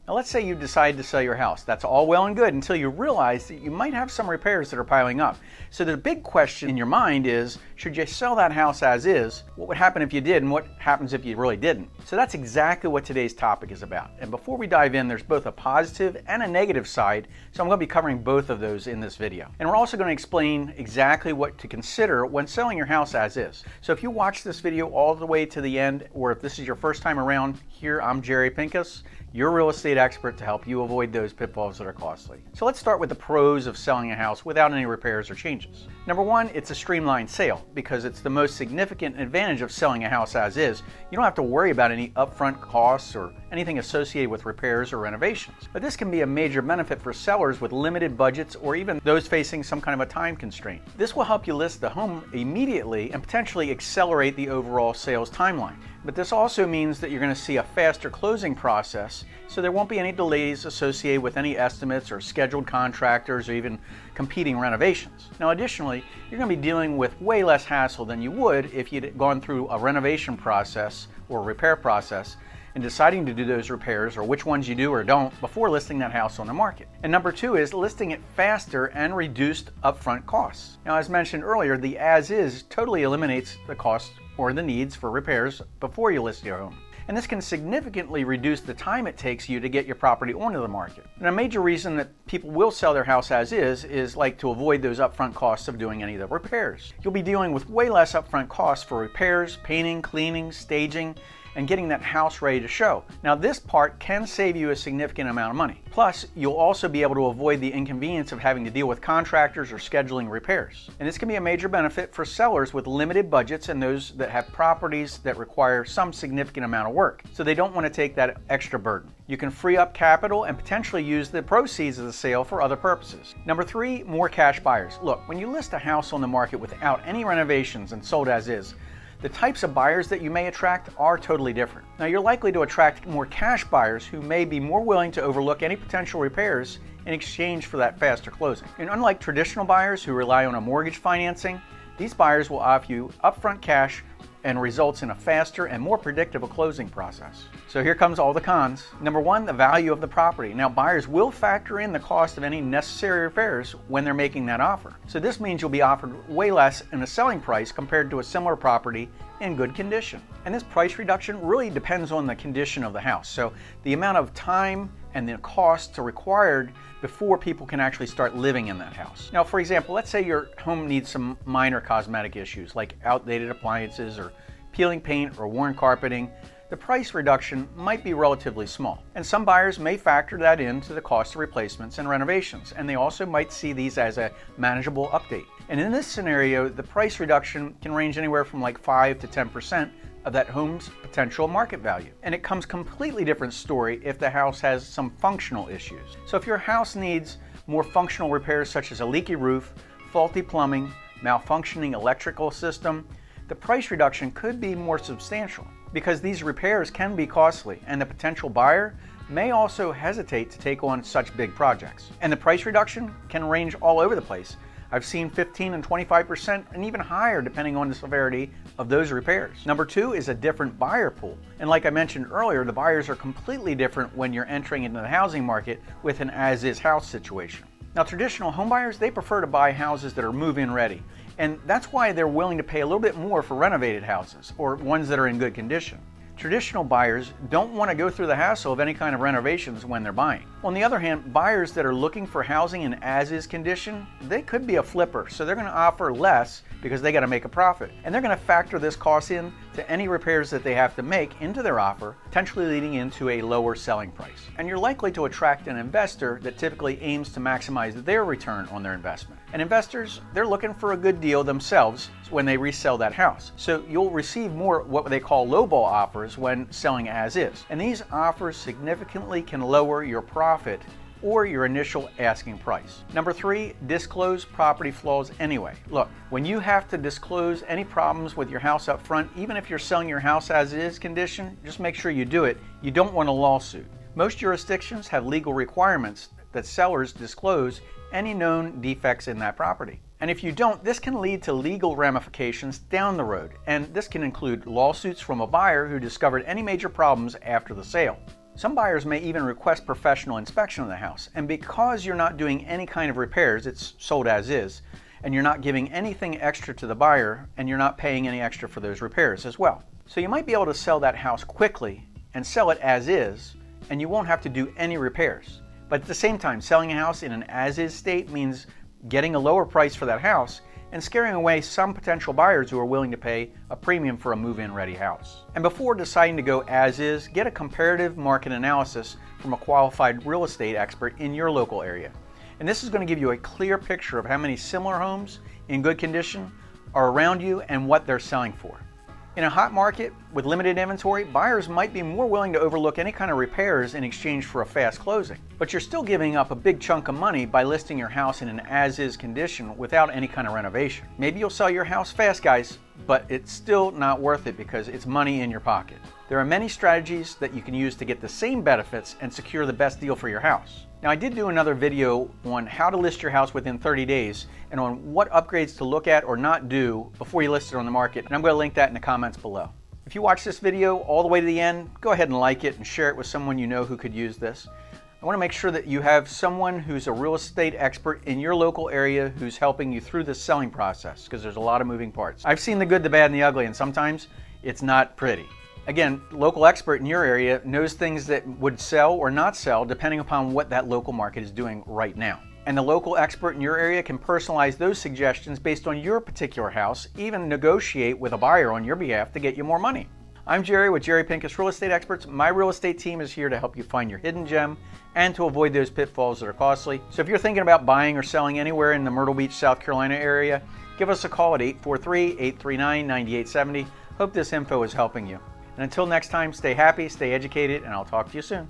Now let's say you decide to sell your house. That's all well and good until you realize that you might have some repairs that are piling up. So the big question in your mind is, should you sell that house as is? What would happen if you did, and what happens if you really didn't? So that's exactly what today's topic is about. And before we dive in, there's both a positive and a negative side, so I'm going to be covering both of those in this video. And we're also going to explain exactly what to consider when selling your house as is. So if you watch this video all the way to the end, or if this is your first time around here, I'm Jerry Pincus, your real estate expert to help you avoid those pitfalls that are costly. So let's start with the pros of selling a house without any repairs or changes. Number one, it's a streamlined sale because it's the most significant advantage of selling a house as is. You don't have to worry about any upfront costs or anything associated with repairs or renovations. But this can be a major benefit for sellers with limited budgets or even those facing some kind of a time constraint. This will help you list the home immediately and potentially accelerate the overall sales timeline. But this also means that you're going to see a faster closing process, so there won't be any delays associated with any estimates or scheduled contractors or even competing renovations. Now additionally, you're going to be dealing with way less hassle than you would if you'd gone through a renovation process or repair process and deciding to do those repairs, or which ones you do or don't, before listing that house on the market. And number two is listing it faster and reduced upfront costs. Now, as mentioned earlier, the as-is totally eliminates the cost or the needs for repairs before you list your home. And this can significantly reduce the time it takes you to get your property onto the market. And a major reason that people will sell their house as is like to avoid those upfront costs of doing any of the repairs. You'll be dealing with way less upfront costs for repairs, painting, cleaning, staging, and getting that house ready to show. Now this part can save you a significant amount of money. Plus, you'll also be able to avoid the inconvenience of having to deal with contractors or scheduling repairs. And this can be a major benefit for sellers with limited budgets and those that have properties that require some significant amount of work, so they don't want to take that extra burden. You can free up capital and potentially use the proceeds of the sale for other purposes. Number three, more cash buyers. Look, when you list a house on the market without any renovations and sold as is, the types of buyers that you may attract are totally different. Now, you're likely to attract more cash buyers who may be more willing to overlook any potential repairs in exchange for that faster closing. And unlike traditional buyers who rely on a mortgage financing, these buyers will offer you upfront cash and results in a faster and more predictable closing process. So here comes all the cons. Number one, the value of the property. Now, buyers will factor in the cost of any necessary repairs when they're making that offer. So this means you'll be offered way less in a selling price compared to a similar property in good condition. And this price reduction really depends on the condition of the house. So the amount of time and the costs required before people can actually start living in that house. Now, for example, let's say your home needs some minor cosmetic issues like outdated appliances or peeling paint or worn carpeting. The price reduction might be relatively small. And some buyers may factor that into the cost of replacements and renovations, and they also might see these as a manageable update. And in this scenario, the price reduction can range anywhere from like 5 to 10% of that home's potential market value. And it comes completely different story if the house has some functional issues. So if your house needs more functional repairs such as a leaky roof, faulty plumbing, malfunctioning electrical system, the price reduction could be more substantial because these repairs can be costly and the potential buyer may also hesitate to take on such big projects. And the price reduction can range all over the place. I've seen 15 and 25% and even higher depending on the severity of those repairs. Number two is a different buyer pool. And like I mentioned earlier, the buyers are completely different when you're entering into the housing market with an as-is house situation. Now, traditional home buyers, they prefer to buy houses that are move-in ready. And that's why they're willing to pay a little bit more for renovated houses or ones that are in good condition. Traditional buyers don't want to go through the hassle of any kind of renovations when they're buying. On the other hand, buyers that are looking for housing in as-is condition, they could be a flipper, so they're going to offer less because they got to make a profit. And they're going to factor this cost in to any repairs that they have to make into their offer, potentially leading into a lower selling price. And you're likely to attract an investor that typically aims to maximize their return on their investment. And investors, they're looking for a good deal themselves when they resell that house. So you'll receive more what they call lowball offers when selling as is. And these offers significantly can lower your profit or your initial asking price. Number three, disclose property flaws anyway. Look, when you have to disclose any problems with your house up front, even if you're selling your house as is condition, just make sure you do it. You don't want a lawsuit. Most jurisdictions have legal requirements that sellers disclose any known defects in that property. And if you don't, this can lead to legal ramifications down the road. And this can include lawsuits from a buyer who discovered any major problems after the sale. Some buyers may even request professional inspection of the house, and because you're not doing any kind of repairs, it's sold as is, and you're not giving anything extra to the buyer, and you're not paying any extra for those repairs as well. So you might be able to sell that house quickly and sell it as is, and you won't have to do any repairs. But at the same time, selling a house in an as-is state means getting a lower price for that house and scaring away some potential buyers who are willing to pay a premium for a move-in ready house. And before deciding to go as is, get a comparative market analysis from a qualified real estate expert in your local area. And this is going to give you a clear picture of how many similar homes in good condition are around you and what they're selling for. In a hot market with limited inventory, buyers might be more willing to overlook any kind of repairs in exchange for a fast closing. But you're still giving up a big chunk of money by listing your house in an as-is condition without any kind of renovation. Maybe you'll sell your house fast, guys, but it's still not worth it because it's money in your pocket. There are many strategies that you can use to get the same benefits and secure the best deal for your house. Now, I did do another video on how to list your house within 30 days and on what upgrades to look at or not do before you list it on the market, and I'm going to link that in the comments below. If you watch this video all the way to the end, go ahead and like it and share it with someone you know who could use this. I want to make sure that you have someone who's a real estate expert in your local area who's helping you through this selling process, because there's a lot of moving parts. I've seen the good, the bad, and the ugly, and sometimes it's not pretty. Again, local expert in your area knows things that would sell or not sell depending upon what that local market is doing right now. And the local expert in your area can personalize those suggestions based on your particular house, even negotiate with a buyer on your behalf to get you more money. I'm Jerry with Jerry Pincus Real Estate Experts. My real estate team is here to help you find your hidden gem and to avoid those pitfalls that are costly. So if you're thinking about buying or selling anywhere in the Myrtle Beach, South Carolina area, give us a call at 843-839-9870. Hope this info is helping you. And until next time, stay happy, stay educated, and I'll talk to you soon.